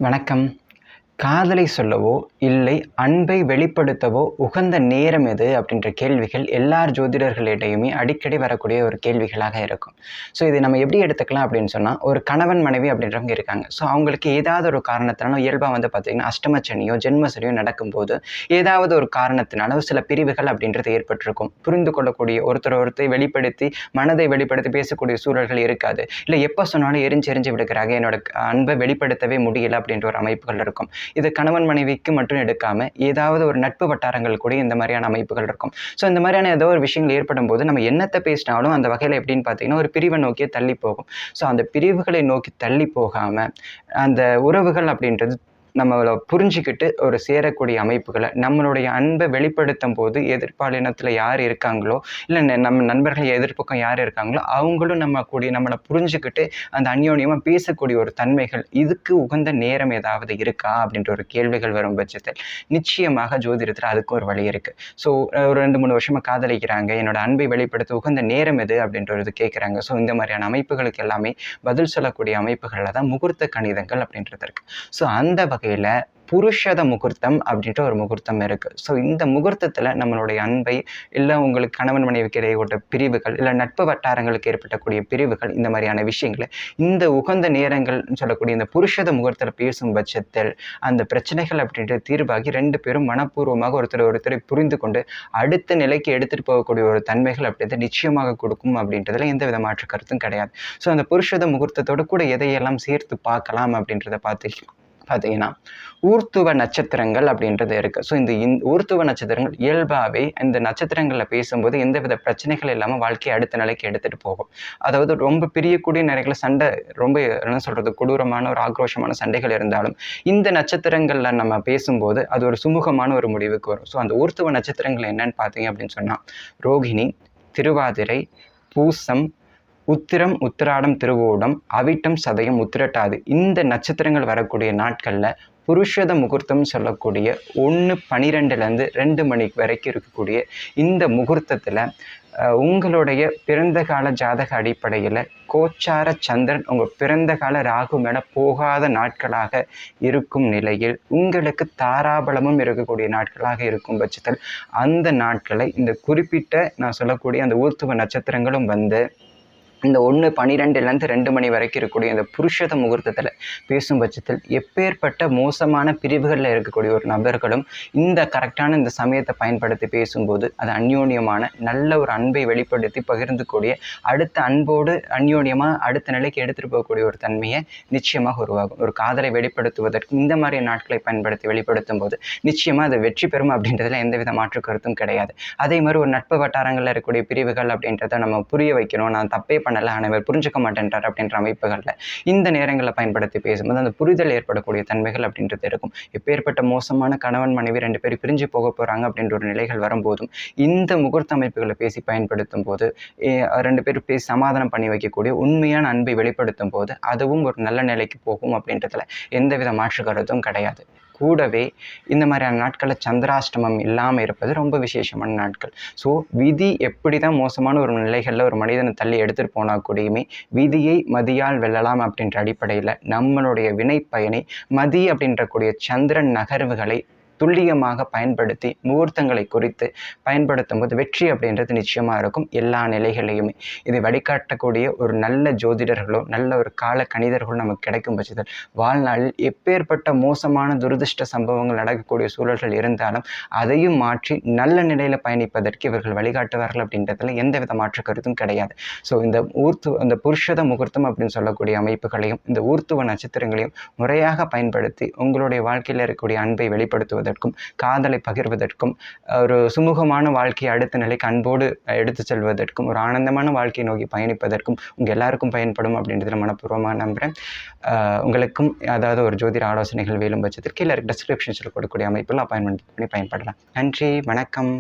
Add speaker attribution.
Speaker 1: வணக்கம். காதலை சொல்லவோ, இல்லை அன்பை வெளிப்படுத்தவோ உகந்த நேரம் எது? அப்படின்ற கேள்விகள் எல்லார் ஜோதிடர்களிடையுமே அடிக்கடி வரக்கூடிய ஒரு கேள்விகளாக இருக்கும். ஸோ இது நம்ம எப்படி எடுத்துக்கலாம் அப்படின்னு சொன்னா, ஒரு கணவன், மனைவி அப்படின்றவங்க இருக்காங்க. ஸோ அவங்களுக்கு ஏதாவது ஒரு காரணத்தினால இயல்பா பார்த்தீங்கன்னா, அஷ்டம சனியோ, ஜென்ம சனியோ நடக்கும்போது, ஏதாவது ஒரு காரணத்தினால சில பிரிவுகள் அப்படின்றது ஏற்பட்டிருக்கும். புரிந்து கொள்ளக்கூடிய ஒருத்தரை வெளிப்படுத்தி, மனதை வெளிப்படுத்தி பேசக்கூடிய சூழல்கள் இருக்காது. இல்லை எப்ப சொன்னாலும் எரிஞ்சு எரிஞ்சு விடுக்கிறாங்க. என்னோட அன்பை வெளிப்படுத்தவே முடியல அப்படின்ற ஒரு அமைப்புகள் இருக்கும். இது கணவன் மனைவிக்கு மட்டும் எடுக்காம ஏதாவது ஒரு நட்பு வட்டாரங்கள் கூட இந்த மாதிரியான அமைப்புகள் இருக்கும். ஸோ இந்த மாதிரியான ஏதோ ஒரு விஷயங்கள் ஏற்படும் போது நம்ம என்னத்தை பேசினாலும் அந்த வகையில் எப்படின்னு பார்த்தீங்கன்னா ஒரு பிரிவை நோக்கியே தள்ளி போகும். ஸோ அந்த பிரிவுகளை நோக்கி தள்ளி போகாம அந்த உறவுகள் அப்படின்றது நம்மள புரிஞ்சுக்கிட்டு ஒரு சேரக்கூடிய அமைப்புகளை நம்மளுடைய அன்பை வெளிப்படுத்தும் போது எதிர்பாலினத்தில் யார் இருக்காங்களோ, இல்லை நம்ம நண்பர்கள் எதிர்ப்பக்கம் யார் இருக்காங்களோ அவங்களும் நம்மளை புரிஞ்சுக்கிட்டு அந்த அந்யோன்யமாக பேசக்கூடிய ஒரு தன்மைகள், இதுக்கு உகந்த நேரம் ஏதாவது இருக்கா அப்படின்ற ஒரு கேள்விகள் வரும் பட்சத்தில் நிச்சயமாக ஜோதிடத்தில் அதுக்கு ஒரு வழி இருக்குது. ஸோ ஒரு 2-3 வருஷமாக காதலிக்கிறாங்க, என்னோட அன்பை வெளிப்படுத்த உகந்த நேரம் எது அப்படின்றது கேட்குறாங்க. ஸோ இந்த மாதிரியான அமைப்புகளுக்கு எல்லாமே பதில் சொல்லக்கூடிய அமைப்புகளில் தான் முகூர்த்த கணிதங்கள் அப்படின்றது இருக்குது. ஸோ அந்த வகையில் புருஷத முகூர்த்தம் அப்படின்ற ஒரு முகூர்த்தம் இருக்கு. ஸோ இந்த முகூர்த்தத்தில் நம்மளுடைய அன்பை, இல்லை உங்களுக்கு கணவன் மனைவிக்கு இடையே பிரிவுகள், இல்லை நட்பு வட்டாரங்களுக்கு ஏற்பட்டக்கூடிய பிரிவுகள், இந்த மாதிரியான விஷயங்களை இந்த உகந்த நேரங்கள் சொல்லக்கூடிய இந்த புருஷத முகூர்த்தத்தில் பேசும் பட்சத்தில் அந்த பிரச்சனைகள் அப்படின்றது தீர்வாகி 2 பேரும் மனப்பூர்வமாக ஒருத்தரை புரிந்து கொண்டு அடுத்த நிலைக்கு எடுத்துட்டு போகக்கூடிய ஒரு தன்மைகள் அப்படின்றது நிச்சயமாக கொடுக்கும் அப்படின்றதுல எந்த வித மாற்று கருத்தும் கிடையாது. ஸோ அந்த புருஷத முகூர்த்தத்தோடு கூட எதையெல்லாம் சேர்த்து பார்க்கலாம் அப்படின்றத பார்த்தீங்கன்னா ஊர்த்துவ நட்சத்திரங்கள் அப்படின்றது இருக்குது. ஸோ இந்த ஊர்த்துவ நட்சத்திரங்கள் இயல்பாகவே இந்த நட்சத்திரங்களில் பேசும்போது எந்தவித பிரச்சனைகள் இல்லாமல் வாழ்க்கையை அடுத்த நிலைக்கு எடுத்துகிட்டு போகும். அதாவது ரொம்ப பிரியக்கூடிய நிறைய சண்டை, ரொம்ப என்ன சொல்கிறது, கொடூரமான ஒரு ஆக்ரோஷமான சண்டைகள் இருந்தாலும் இந்த நட்சத்திரங்களில் நம்ம பேசும்போது அது ஒரு சுமூகமான ஒரு முடிவுக்கு வரும். ஸோ அந்த ஊர்த்துவ நட்சத்திரங்கள் என்னன்னு பார்த்தீங்க அப்படின்னு சொன்னால் ரோகிணி, திருவாதிரை, பூசம், உத்திரம், உத்திராடம், திருவோணம், அவிட்டம், சதயம், உத்திரட்டாதி, இந்த நட்சத்திரங்கள் வரக்கூடிய நாட்களில் புருஷத முகூர்த்தம் சொல்லக்கூடிய 1:12 2 மணி வரைக்கும் இருக்கக்கூடிய இந்த முகூர்த்தத்தில் உங்களுடைய பிறந்த கால ஜாதக அடிப்படையில் கோச்சார சந்திரன் உங்கள் பிறந்த கால ராகு மேலே போகாத நாட்களாக இருக்கும் நிலையில் உங்களுக்கு தாராபலமும் இருக்கக்கூடிய நாட்களாக இருக்கும் பட்சத்தில் அந்த நாட்களை இந்த குறிப்பிட்ட நான் சொல்லக்கூடிய அந்த ஊர்த்துவ நட்சத்திரங்களும் இந்த 1:12 2 மணி வரைக்கும் இருக்கக்கூடிய இந்த புருஷத முகூர்த்தத்தில் பேசும் பட்சத்தில் எப்பேற்பட்ட மோசமான பிரிவுகளில் இருக்கக்கூடிய ஒரு நபர்களும் இந்த கரெக்டான இந்த சமயத்தை பயன்படுத்தி பேசும்போது அது அந்யோன்யமான நல்ல ஒரு அன்பை வெளிப்படுத்தி பகிர்ந்துக்கூடிய அடுத்த அன்போடு அந்யோன்யமாக அடுத்த நிலைக்கு எடுத்துகிட்டு போகக்கூடிய ஒரு தன்மையை நிச்சயமாக உருவாகும். ஒரு காதலை வெளிப்படுத்துவதற்கும் இந்த மாதிரி நாட்களை பயன்படுத்தி வெளிப்படுத்தும் போது நிச்சயமாக அது வெற்றி பெறும் அப்படின்றதுல எந்தவித மாற்று கருத்தும் கிடையாது. அதே மாதிரி ஒரு நட்பு வட்டாரங்களில் இருக்கக்கூடிய பிரிவுகள் அப்படின்றத நம்ம புரிய வைக்கணும், நான் தப்பே பண்ணல, அனைவர் புரிஞ்சுக்க மாட்டேன்றார் அப்படின்ற அமைப்புகளில் இந்த நேரங்களில் பயன்படுத்தி பேசும்போது அந்த புரிதல் ஏற்படக்கூடிய தன்மைகள் அப்படின்றது இருக்கும். எப்பேற்பட்ட மோசமான கணவன் மனைவி 2 பேர் பிரிஞ்சு போக போகிறாங்க அப்படின்ற ஒரு நிலைகள் வரும்போதும் இந்த முகூர்த்த அமைப்புகளை பேசி பயன்படுத்தும் போது 2 பேர் பேசி சமாதானம் பண்ணி வைக்கக்கூடிய உண்மையான அன்பை வெளிப்படுத்தும் போது அதுவும் ஒரு நல்ல நிலைக்கு போகும் அப்படின்றதுல எந்தவித மாற்று கருத்தும் கிடையாது. கூடவே இந்த மாதிரியான நாட்களில் சந்திராஷ்டமம் இல்லாமல் இருப்பது ரொம்ப விசேஷமான நாட்கள். ஸோ விதி எப்படி தான் மோசமான ஒரு நிலைகளில் ஒரு மனிதனை தள்ளி எடுத்துகிட்டு போனால் கூடயுமே விதியை மதியால் வெல்லலாம் அப்படின்ற அடிப்படையில் நம்மளுடைய வினை பயனை மதி அப்படின்ற கூடிய சந்திரன் நகர்வுகளை துல்லியமாக பயன்படுத்தி முகூர்த்தங்களை குறித்து பயன்படுத்தும் போது வெற்றி அப்படின்றது நிச்சயமாக இருக்கும் எல்லா நிலைகளையுமே. இதை வழிகாட்டக்கூடிய ஒரு நல்ல ஜோதிடர்களோ நல்ல ஒரு கால கணிதர்களோ நமக்கு கிடைக்கும் பட்சத்தில் வாழ்நாளில் எப்பேற்பட்ட மோசமான துரதிருஷ்ட சம்பவங்கள் நடக்கக்கூடிய சூழல்கள் இருந்தாலும் அதையும் மாற்றி நல்ல நிலையில் பயணிப்பதற்கு இவர்கள் வழிகாட்டுவார்கள் அப்படின்றதுல எந்தவித மாற்று கருத்தும் கிடையாது. ஸோ இந்த புருஷத முகூர்த்தம் அப்படின்னு சொல்லக்கூடிய அமைப்புகளையும் இந்த ஊர்த்துவ நட்சத்திரங்களையும் முறையாக பயன்படுத்தி உங்களுடைய வாழ்க்கையில் இருக்கக்கூடிய அன்பை வெளிப்படுத்துவதற்கும் காதலை பகிர்வதற்கும் ஒரு சுமூகமான வாழ்க்கையை அடுத்த நிலைக்கு அன்போடு எடுத்து செல்வதற்கும் ஒரு ஆனந்தமான வாழ்க்கையை நோக்கி பயணிப்பதற்கும் உங்கள் எல்லாருக்கும் பயன்படும் அப்படின்றதுல மனப்பூர்வமாக நம்புகிறேன். உங்களுக்கும் அதாவது ஒரு ஜோதிட ஆலோசனைகள் வேலும் பட்சத்திற்கு இல்லை டிஸ்கிரிப்ஷன்ஸில் கொடுக்கக்கூடிய அமைப்பில் அப்பாயின்மெண்ட் பண்ணி பயன்படலாம். நன்றி, வணக்கம்.